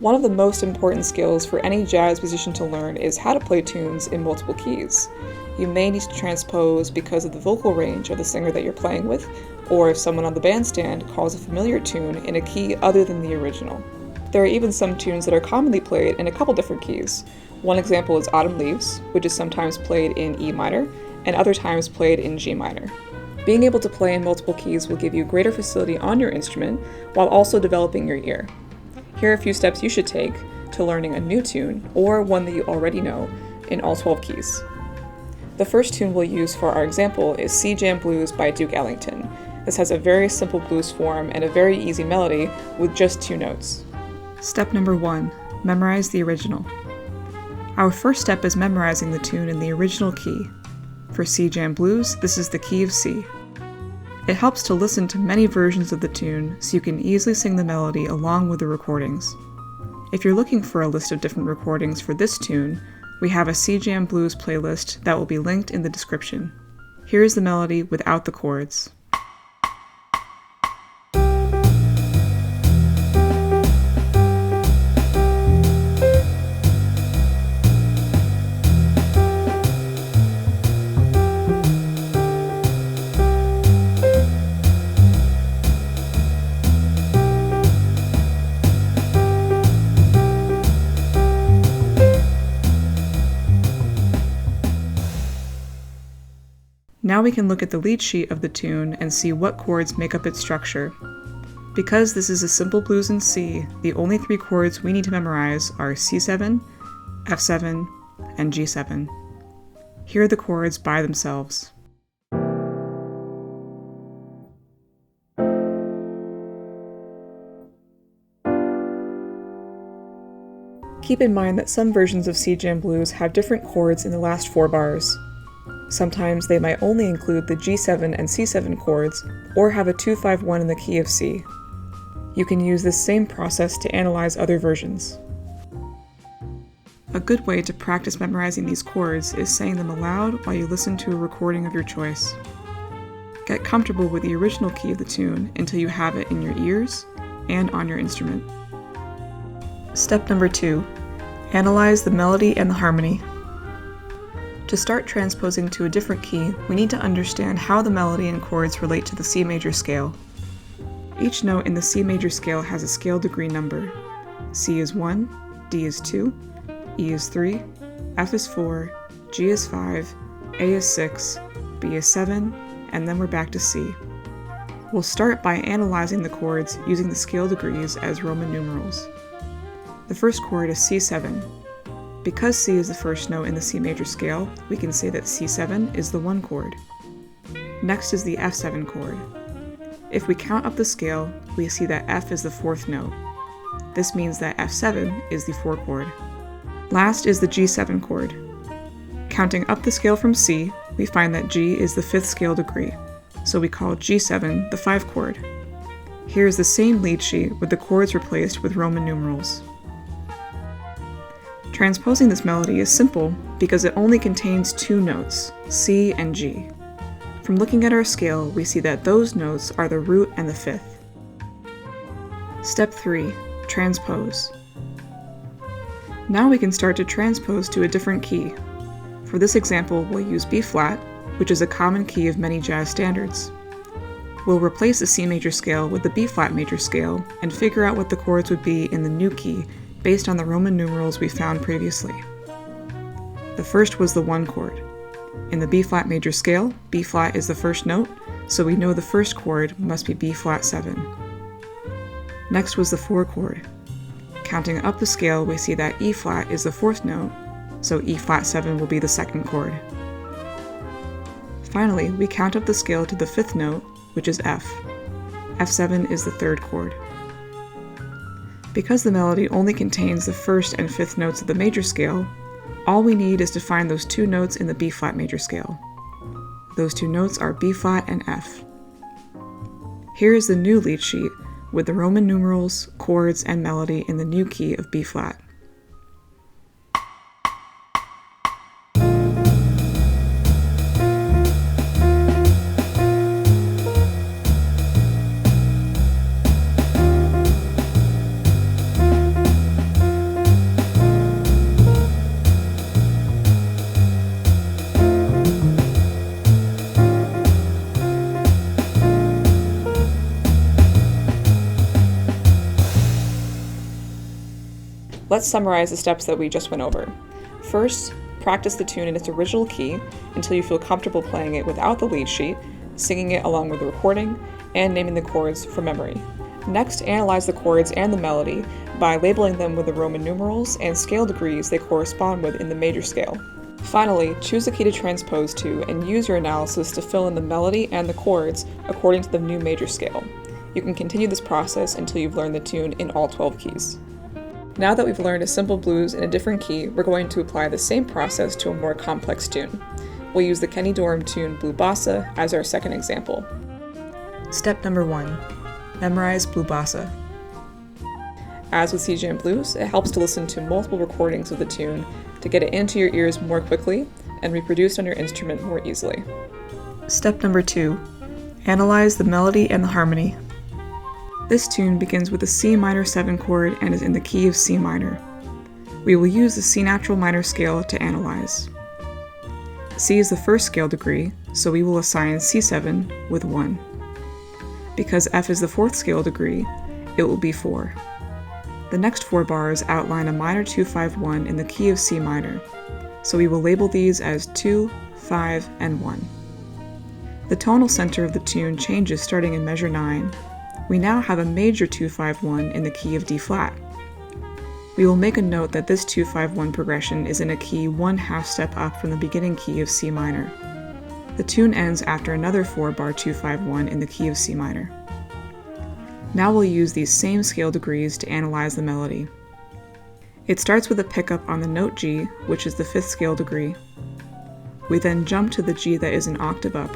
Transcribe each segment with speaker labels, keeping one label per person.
Speaker 1: One of the most important skills for any jazz musician to learn is how to play tunes in multiple keys. You may need to transpose because of the vocal range of the singer that you're playing with, or if someone on the bandstand calls a familiar tune in a key other than the original. There are even some tunes that are commonly played in a couple different keys. One example is Autumn Leaves, which is sometimes played in E minor, and other times played in G minor. Being able to play in multiple keys will give you greater facility on your instrument while also developing your ear. Here are a few steps you should take to learning a new tune, or one that you already know, in all 12 keys. The first tune we'll use for our example is C Jam Blues by Duke Ellington. This has a very simple blues form and a very easy melody with just 2 notes. Step number 1. Memorize the original. Our first step is memorizing the tune in the original key. For C Jam Blues, this is the key of C. It helps to listen to many versions of the tune so you can easily sing the melody along with the recordings. If you're looking for a list of different recordings for this tune, we have a C Jam Blues playlist that will be linked in the description. Here is the melody without the chords. Now we can look at the lead sheet of the tune and see what chords make up its structure. Because this is a simple blues in C, the only 3 chords we need to memorize are C7, F7, and G7. Here are the chords by themselves. Keep in mind that some versions of C Jam Blues have different chords in the last 4 bars. Sometimes they might only include the G7 and C7 chords, or have a 2-5-1 in the key of C. You can use this same process to analyze other versions. A good way to practice memorizing these chords is saying them aloud while you listen to a recording of your choice. Get comfortable with the original key of the tune until you have it in your ears and on your instrument. Step number 2. Analyze the melody and the harmony. To start transposing to a different key, we need to understand how the melody and chords relate to the C major scale. Each note in the C major scale has a scale degree number. C is 1, D is 2, E is 3, F is 4, G is 5, A is 6, B is 7, and then we're back to C. We'll start by analyzing the chords using the scale degrees as Roman numerals. The first chord is C7. Because C is the first note in the C major scale, we can say that C7 is the 1 chord. Next is the F7 chord. If we count up the scale, we see that F is the 4th note. This means that F7 is the 4 chord. Last is the G7 chord. Counting up the scale from C, we find that G is the 5th scale degree, so we call G7 the 5 chord. Here is the same lead sheet with the chords replaced with Roman numerals. Transposing this melody is simple because it only contains 2 notes, C and G. From looking at our scale, we see that those notes are the root and the 5th. Step 3. Transpose. Now we can start to transpose to a different key. For this example, we'll use B flat, which is a common key of many jazz standards. We'll replace the C major scale with the B flat major scale and figure out what the chords would be in the new key based on the Roman numerals we found previously. The first was the 1 chord. In the B flat major scale, B flat is the first note, so we know the first chord must be B flat 7. Next was the 4 chord. Counting up the scale, we see that E flat is the 4th note, so E flat 7 will be the 2nd chord. Finally, we count up the scale to the 5th note, which is F. F7 is the 3rd chord. Because the melody only contains the 1st and 5th notes of the major scale, all we need is to find those 2 notes in the B flat major scale. Those 2 notes are B flat and F. Here is the new lead sheet with the Roman numerals, chords, and melody in the new key of B flat. Let's summarize the steps that we just went over. First, practice the tune in its original key until you feel comfortable playing it without the lead sheet, singing it along with the recording, and naming the chords from memory. Next, analyze the chords and the melody by labeling them with the Roman numerals and scale degrees they correspond with in the major scale. Finally, choose a key to transpose to and use your analysis to fill in the melody and the chords according to the new major scale. You can continue this process until you've learned the tune in all 12 keys. Now that we've learned a simple blues in a different key, we're going to apply the same process to a more complex tune. We'll use the Kenny Dorham tune Blue Bossa as our second example. Step number 1. Memorize Blue Bossa. As with C-Jam Blues, it helps to listen to multiple recordings of the tune to get it into your ears more quickly and reproduced on your instrument more easily. Step number 2. Analyze the melody and the harmony. This tune begins with a C minor 7 chord and is in the key of C minor. We will use the C natural minor scale to analyze. C is the first scale degree, so we will assign C7 with 1. Because F is the fourth scale degree, it will be 4. The next 4 bars outline a minor 2-5-1 in the key of C minor, so we will label these as 2, 5, and 1. The tonal center of the tune changes starting in measure 9. We now have a major 2-5-1 in the key of D flat. We will make a note that this 2-5-1 progression is in a key 1/2 step up from the beginning key of C minor. The tune ends after another 4-bar 2-5-1 in the key of C minor. Now we'll use these same scale degrees to analyze the melody. It starts with a pickup on the note G, which is the 5th scale degree. We then jump to the G that is an octave up.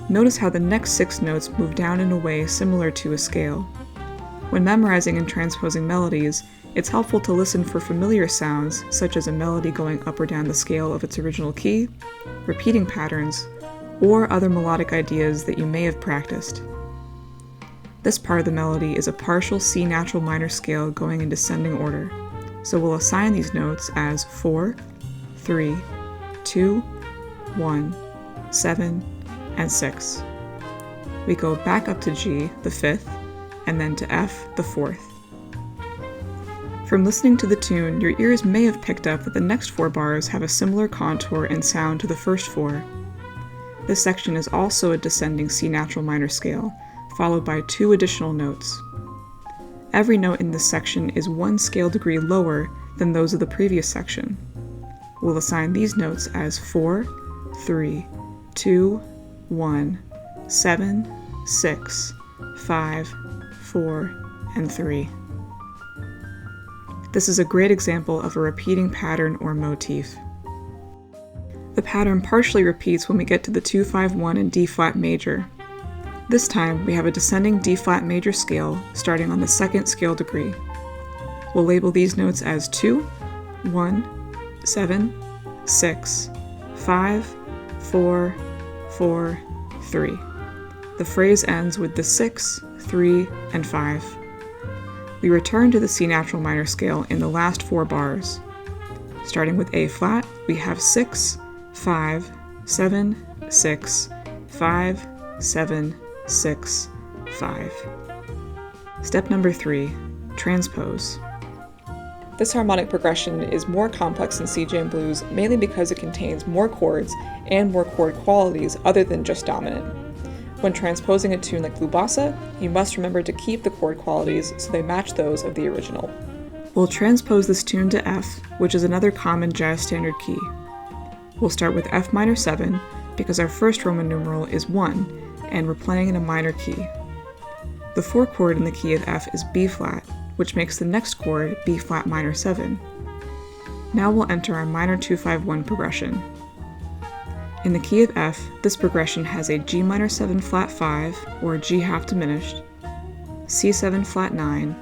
Speaker 1: Notice how the next 6 notes move down in a way similar to a scale. When memorizing and transposing melodies, it's helpful to listen for familiar sounds, such as a melody going up or down the scale of its original key, repeating patterns, or other melodic ideas that you may have practiced. This part of the melody is a partial C natural minor scale going in descending order, so we'll assign these notes as 4, 3, 2, 1, 7, and 6. We go back up to G, the 5th, and then to F, the 4th. From listening to the tune, your ears may have picked up that the next 4 bars have a similar contour and sound to the first 4. This section is also a descending C natural minor scale, followed by 2 additional notes. Every note in this section is 1 scale degree lower than those of the previous section. We'll assign these notes as 4, 3, 2, 1, 7, 6, 5, 4, and 3. This is a great example of a repeating pattern or motif. The pattern partially repeats when we get to the 2-5-1 in D flat major. This time we have a descending D flat major scale starting on the 2nd scale degree. We'll label these notes as 2, 1, 7, 6, 5, 4, 4, 3. The phrase ends with the 6, 3, and 5. We return to the C natural minor scale in the last 4 bars. Starting with A flat, we have 6, 5, 7, 6, 5, 7, 6, 5. Step number 3, transpose. This harmonic progression is more complex in C-Jam Blues mainly because it contains more chords and more chord qualities other than just dominant. When transposing a tune like Blue Bossa, you must remember to keep the chord qualities so they match those of the original. We'll transpose this tune to F, which is another common jazz standard key. We'll start with F minor 7 because our first Roman numeral is 1 and we're playing in a minor key. The 4 chord in the key of F is B flat, which makes the next chord B flat minor 7. Now we'll enter our minor 2-5-1 progression. In the key of F, this progression has a G minor 7 flat 5, or G half diminished, C7 flat 9,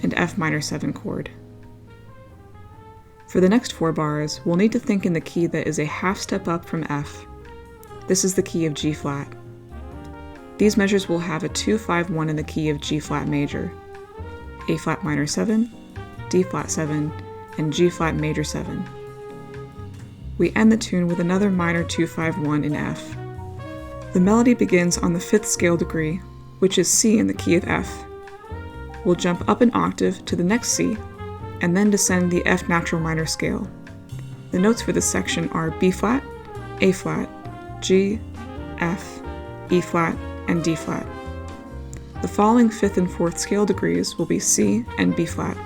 Speaker 1: and F minor 7 chord. For the next 4 bars, we'll need to think in the key that is a half step up from F. This is the key of G flat. These measures will have a 2-5-1 in the key of G flat major, A flat minor 7, D flat 7, and G flat major 7. We end the tune with another minor 2-5-1 in F. The melody begins on the 5th scale degree, which is C in the key of F. We'll jump up an octave to the next C, and then descend the F natural minor scale. The notes for this section are B flat, A flat, G, F, E flat, and D flat. The following 5th and 4th scale degrees will be C and B flat.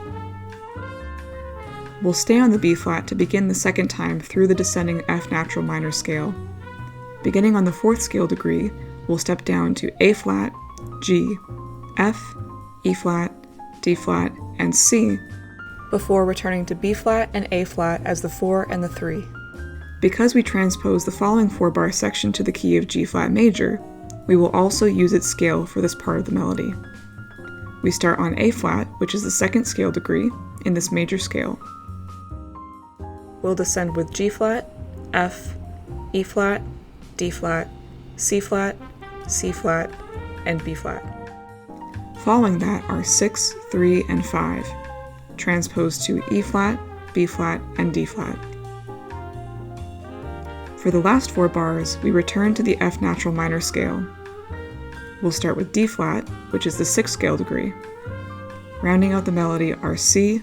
Speaker 1: We'll stay on the B flat to begin the second time through the descending F natural minor scale. Beginning on the 4th scale degree, we'll step down to A flat, G, F, E flat, D flat, and C, before returning to B flat and A flat as the 4 and the 3. Because we transpose the following 4-bar section to the key of G flat major, we will also use its scale for this part of the melody. We start on A flat, which is the 2nd scale degree, in this major scale. We'll descend with G flat, F, E flat, D flat, C flat, C flat, and B flat. Following that are 6, 3, and 5, transposed to E flat, B flat, and D flat. For the last 4 bars, we return to the F natural minor scale. We'll start with D flat, which is the 6th scale degree. Rounding out the melody are C,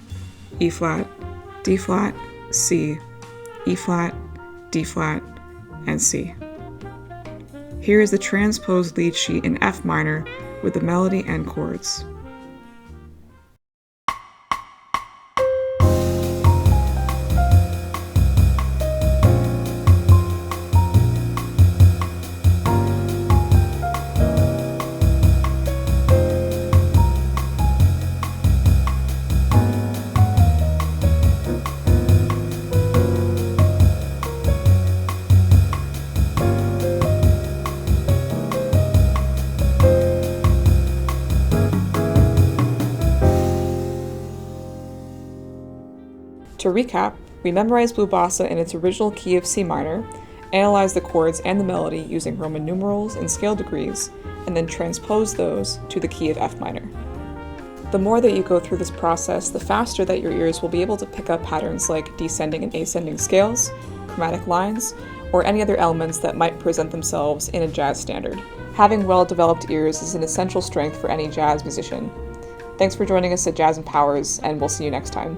Speaker 1: E flat, D flat, C, E flat, D flat, and C. Here is the transposed lead sheet in F minor with the melody and chords. To recap, we memorized Blue Bossa in its original key of C minor, analyzed the chords and the melody using Roman numerals and scale degrees, and then transposed those to the key of F minor. The more that you go through this process, the faster that your ears will be able to pick up patterns like descending and ascending scales, chromatic lines, or any other elements that might present themselves in a jazz standard. Having well-developed ears is an essential strength for any jazz musician. Thanks for joining us at Jazz and Powers, and we'll see you next time.